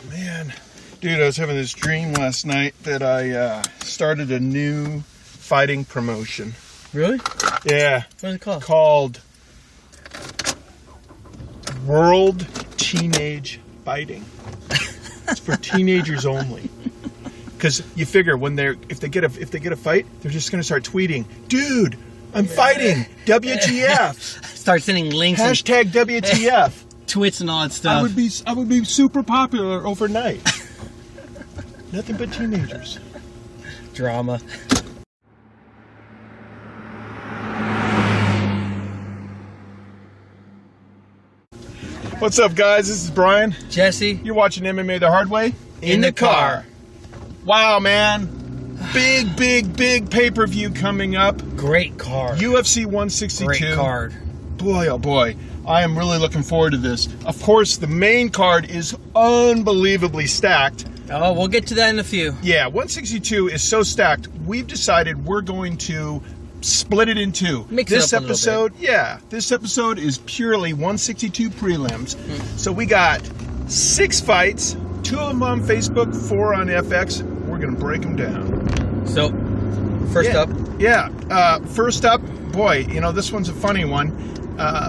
Man, dude, I was having this dream last night that I started a new fighting promotion. Really? Yeah. What is it called? Called World Teenage Fighting. It's for teenagers only. Because you figure if they get a fight, they're just gonna start tweeting, "Dude, I'm fighting! WTF!" Start sending links. Hashtag WTF. Tweets and all that stuff. I would be super popular overnight. Nothing but teenagers. Drama. What's up, guys? This is Brian. Jesse. You're watching MMA the hard way in the car. Wow, man. Big pay-per-view coming up. Great card. UFC 162. Great card. Boy, oh boy. I am really looking forward to this. Of course, the main card is unbelievably stacked. Oh, we'll get to that in a few. Yeah, 162 is so stacked, we've decided we're going to split it in two. Mix it up a little bit. Yeah, this episode is purely 162 prelims. So we got 6 fights, 2 of them on Facebook, 4 on FX. We're going to break them down. So, first up. Yeah, first up, boy, this one's a funny one.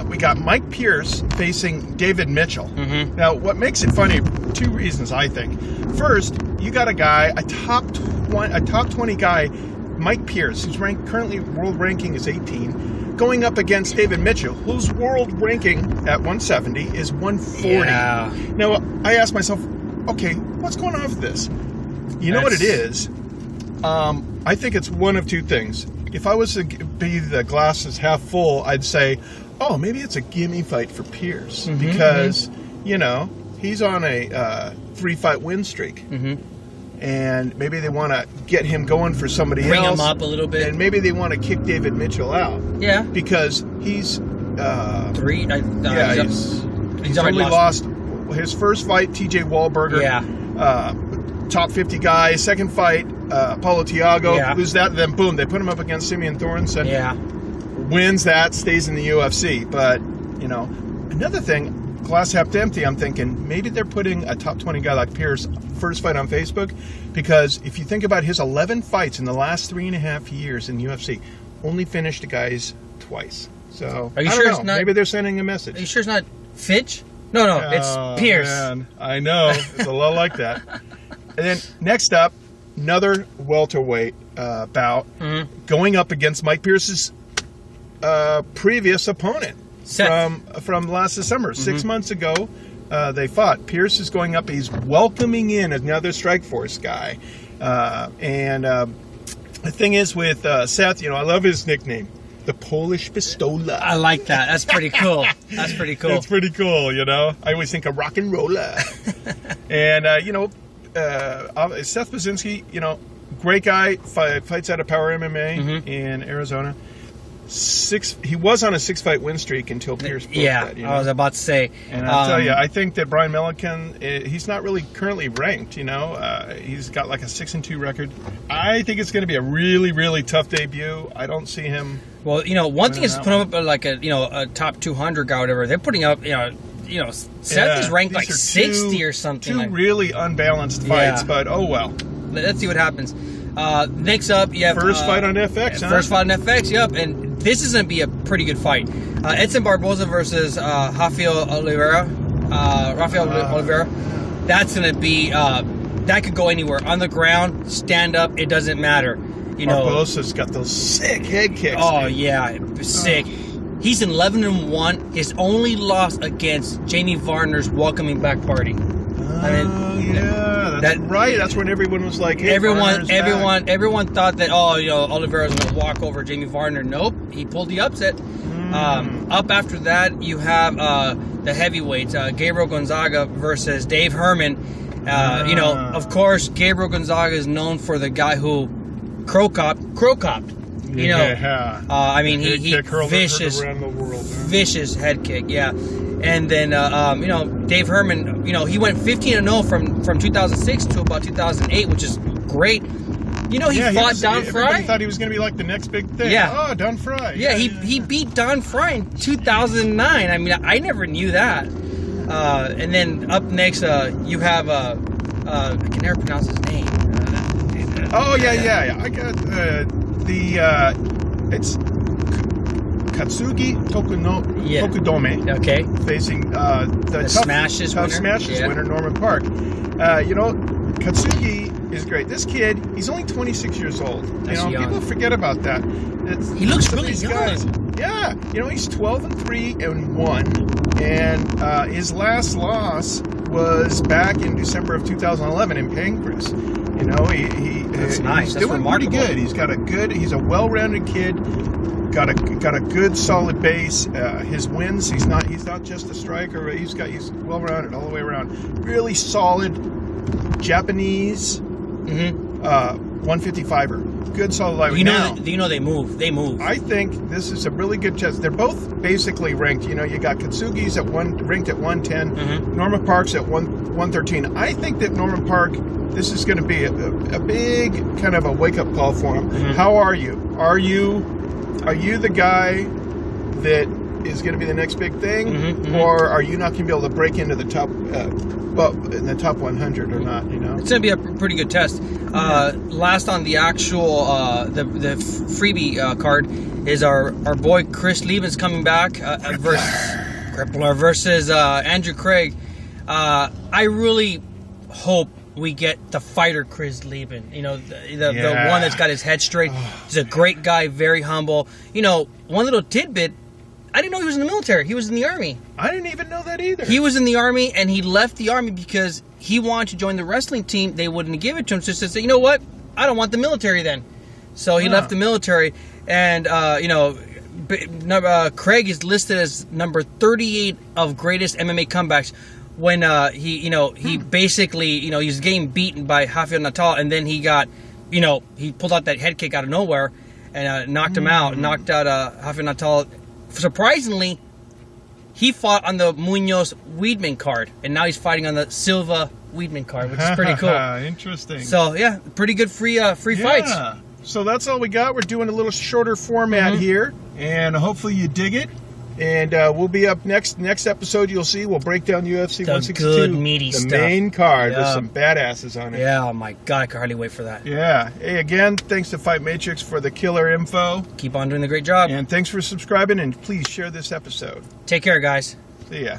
We got Mike Pierce facing David Mitchell. Now, what makes it funny, 2 reasons, I think. First, you got a guy, a top 20 guy, Mike Pierce, who's currently world ranking is 18, going up against David Mitchell, whose world ranking at 170 is 140. Yeah. Now, I asked myself, okay, what's going on with this? You know what it is? I think it's one of 2 things. If I was to be the glass is half full, I'd say, oh, maybe it's a gimme fight for Pierce because, he's on a 3-fight win streak. And maybe they want to get him going for somebody Bring else. him up a little bit. And maybe they want to kick David Mitchell out. Yeah. Because he's... he's only lost his first fight, TJ Wahlberger. Yeah. Top 50 guy. Second fight, Paulo Thiago. Yeah. Lose that, then boom, they put him up against Simeon Thornton. Yeah. Wins that, stays in the UFC. But, another thing, glass half empty, I'm thinking maybe they're putting a top 20 guy like Pierce first fight on Facebook, because if you think about his 11 fights in the last 3.5 years in the UFC, only finished the guys twice. So, are you sure it's not, maybe they're sending a message. Are you sure it's not Fitch? No, it's Pierce. Man, I know. It's a lot like that. And then next up, another welterweight bout going up against Mike Pierce's previous opponent. Seth. From last December, 6 months ago, they fought. Pierce is going up. He's welcoming in another Strikeforce guy. And the thing is with Seth, I love his nickname, the Polish Pistola. I like that. That's pretty cool. That's pretty cool. It's pretty cool, I always think of rock and roller. And, Seth Baczynski, great guy, fights out of Power MMA in Arizona. He was on a 6-fight win streak until Pierce broke that. I was about to say. And I'll tell you, I think that Brian Melancon, he's not really currently ranked. He's got like a 6-2 record. I think it's going to be a really, really tough debut. I don't see him. Well, one thing is putting up like a top 200 guy or whatever. They're putting up, Seth is ranked like 60 or something. 2 really unbalanced fights, but oh well. Let's see what happens. Next up, you have first fight on FX. First fight on FX, yep. And this is going to be a pretty good fight. Edson Barboza versus Rafaello Oliveira. Oliveira. That's going to be that could go anywhere on the ground, stand up. It doesn't matter. Barbosa's got those sick head kicks. Oh yeah, sick. He's 11-1. His only loss against Jamie Varner's welcoming back party. That's right. That's when everyone was like, hey, everyone thought that Oliveira was going to walk over Jamie Varner. Nope, he pulled the upset. Up after that, you have the heavyweights, Gabriel Gonzaga versus Dave Herman. Of course, Gabriel Gonzaga is known for the guy who crow copped. He vicious head kick, yeah. And then, Dave Herman, he went 15-0 from 2006 to about 2008, which is great. He fought Don Fry. Everybody thought he was going to be like the next big thing. Yeah. Oh, Don Fry. Yeah, he beat Don Fry in 2009. I mean, I never knew that. And then up next, you have I can never pronounce his name. I got it's Katsuki Tokudome. Okay. Facing the Smashes winner, Norman Parke. Katsuki is great. This kid, he's only 26 years old. People forget about that. He looks really young. Guys, yeah, he's 12-3-1, and his last loss was back in December of 2011 in Pancras. That's nice. He's That's doing remarkable. pretty good. He's a well-rounded kid. Got a good solid base. His wins, he's not just a striker. He's well-rounded all the way around. Really solid Japanese 155er. Good solid lightweight. They move. I think this is a really good test. They're both basically ranked. You got Katsuki's ranked at 110. Norman Parke's at 113. I think that Norman Parke, this is going to be a big kind of a wake-up call for him. How are you? Are you the guy that is going to be the next big thing, or are you not going to be able to break into the top, in the top 100 or not? It's going to be a pretty good test. Last on the actual the freebie card is our boy Chris Leben's coming back versus Andrew Craig. I really hope we get the fighter Chris Leben, the one that's got his head straight. He's a great guy, very humble. One little tidbit, I didn't know he was in the military. He was in the Army. I didn't even know that either. He was in the Army, and he left the Army because he wanted to join the wrestling team. They wouldn't give it to him, so he said, you know what? I don't want the military then. So he left the military, and, Craig is listed as number 38 of greatest MMA comebacks. When he basically, he's getting beaten by Rafaello Natal, and then he got, he pulled out that head kick out of nowhere and knocked him out, knocked out Rafaello Natal. Surprisingly, he fought on the Munoz Weidman card, and now he's fighting on the Silva Weidman card, which is pretty cool. Interesting. So yeah, pretty good free fights. So that's all we got. We're doing a little shorter format here, and hopefully you dig it. And we'll be up next episode. You'll see we'll break down UFC 162, good meaty the stuff. Main card with some badasses on it. Yeah, oh my god, I can hardly wait for that. Yeah. Hey, again, thanks to Fight Matrix for the killer info. Keep on doing the great job. And thanks for subscribing, and please share this episode. Take care, guys. See ya.